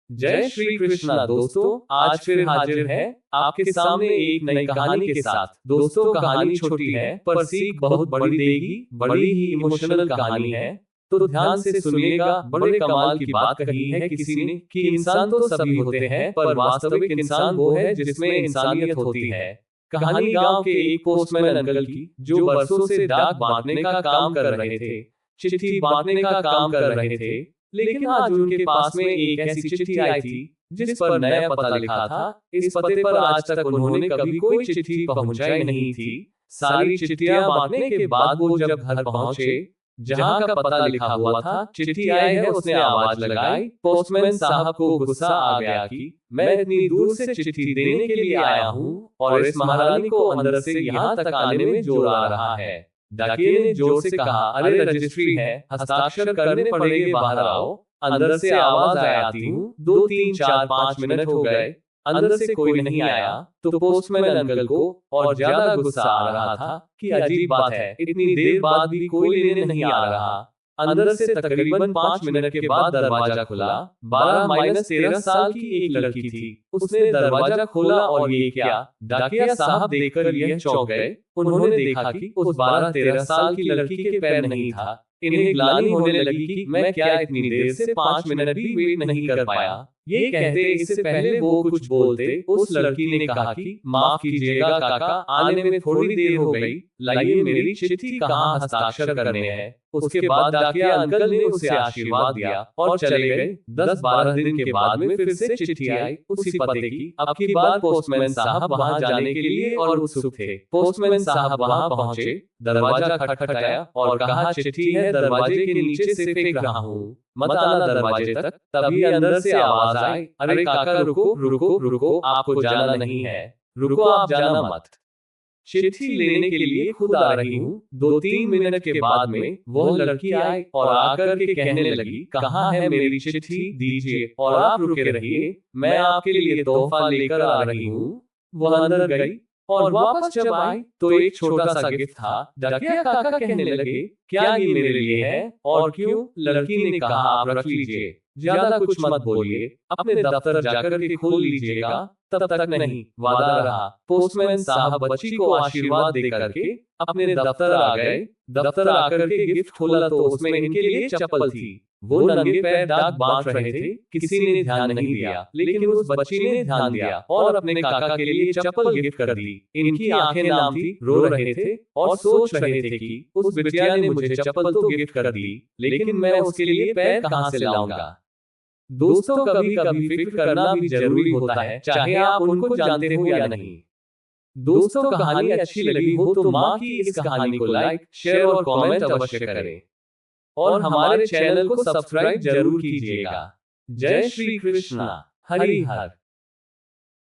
जय श्री कृष्णा दोस्तों, आज फिर हाजिर है आपके सामने एक नई कहानी के साथ। दोस्तों, कहानी छोटी है पर सीख बहुत बड़ी देगी। बड़ी ही इमोशनल कहानी है, तो ध्यान से सुनिएगा। बड़े कमाल की बात कही है किसी ने कि इंसान तो सभी होते हैं, पर वास्तविक इंसान वो है जिसमें इंसानियत होती है। कहानी गांव के एक पोस्टमैन अंकल की, जो बरसों से डाक बांटने का काम कर रहे थे, चिट्ठी बांटने का काम कर रहे थे। लेकिन आज उनके पास में एक ऐसी चिट्ठी आई थी जिस पर नया पता लिखा था। इस पते पर आज तक उन्होंने कभी कोई चिट्ठी पहुंचाई नहीं थी। सारी चिट्ठियां बांटने के बाद वो जब घर पहुंचे, जहां का पता लिखा हुआ था, चिट्ठी आई है, उसने आवाज लगाई। पोस्टमैन साहब को गुस्सा आ गया कि मैं इतनी दूर से चिट्ठी देने के लिए आया हूं और इस महारानी को अंदर से यहां तक आने में जोर आ रहा है। डाकिये ने जोर से कहा, अरे रजिस्ट्री है, हस्ताक्षर करने पड़ेंगे, बाहर आओ। अंदर से आवाज आती हूँ, 2 3 4 5 मिनट हो गए, अंदर से कोई नहीं आया। तो पोस्टमैन अंकल को और ज्यादा गुस्सा आ रहा था कि अजीब बात है, इतनी देर बाद भी कोई लेने नहीं आ रहा। अंदर से तकरीबन 5 मिनट के बाद दरवाजा खुला। 12-13 साल की एक लड़की थी। उसने दरवाजा खोला और ये क्या? डाकिया साहब देखकर यह चौंक गए। उन्होंने देखा कि उस 12-13 साल की लड़की के पैर नहीं था। इन्हें ग्लानि होने लगी कि मैं क्या इतनी देर से 5 मिनट भी वेट नहीं कर पाया। ये कहते इससे पहले वो कुछ बोलते, उस लड़की ने कहा कि माफ कीजिएगा काका, आने में थोड़ी देर हो गई। लाइए मेरी चिट्ठी कहाँ हस्ताक्षर करने हैं। उसके बाद डाकिया अंकल ने उसे आशीर्वाद दिया और चले गए। 10-12 दिन के बाद में फिर से चिट्ठी आई, उसी पते की। अब की बार पोस्टमैन साहब वहां जाने के लिए और उत्सुक थे। पोस्टमैन साहब वहां पहुंचे, दरवाजा खटखटाया और कहा, चिट्ठी है, दरवाजे के नीचे से फेंक रहा हूँ, मत आना दरवाजे तक। तभी अंदर से आवाज आई, अरे काका रुको रुको रुको, आपको जाना नहीं है, रुको आप जाना मत। चिट्ठी लेने के लिए खुद आ रही हूँ। 2-3 मिनट के बाद में वह लड़की आई और आकर के कहने लगी, कहाँ है मेरी चिट्ठी, दीजिए और आप रुके रहिए, मैं आपके लिए तोहफा लेकर आ रही हूँ। वह अंदर गई और वापस जब आई तो एक छोटा सा गिफ्ट था। डाकिया काका कहने लगे, क्या ये मेरे लिए है और क्यों? लड़की ने कहा, आप रख लीजिए, ज्यादा कुछ मत बोलिए, अपने दफ्तर जाकर के खोल लीजिएगा। तब तक नहीं, वादा रहा। पोस्टमैन साहब बच्ची को आशीर्वाद दे करके अपने दफ्तर आ गए। दफ्तर आकर के गिफ्ट खोला तो उसमें इनके लिए चप्पल थी। वो नंगे पैर डाक बांट रहे थे, किसी ने ध्यान नहीं दिया, लेकिन उस बच्ची ने ध्यान दिया और अपने काका के लिए चप्पल गिफ्ट कर दी। इनकी आंखें नाम थी, रो रहे थे और सोच रहे थे कि उस बिटिया ने मुझे चप्पल तो गिफ्ट कर दी, लेकिन मैं उसके लिए पैर कहां से लाऊंगा। दोस्तों, कभी कभी फिक्र करना भी जरूरी होता है, चाहे आप उनको जानते हो या नहीं। दोस्तों, कहानी अच्छी लगी हो तो माँ की इस कहानी को लाइक, शेयर और कमेंट अवश्य करें और हमारे चैनल को सब्सक्राइब जरूर कीजिएगा। जय श्री कृष्णा, हरि हर।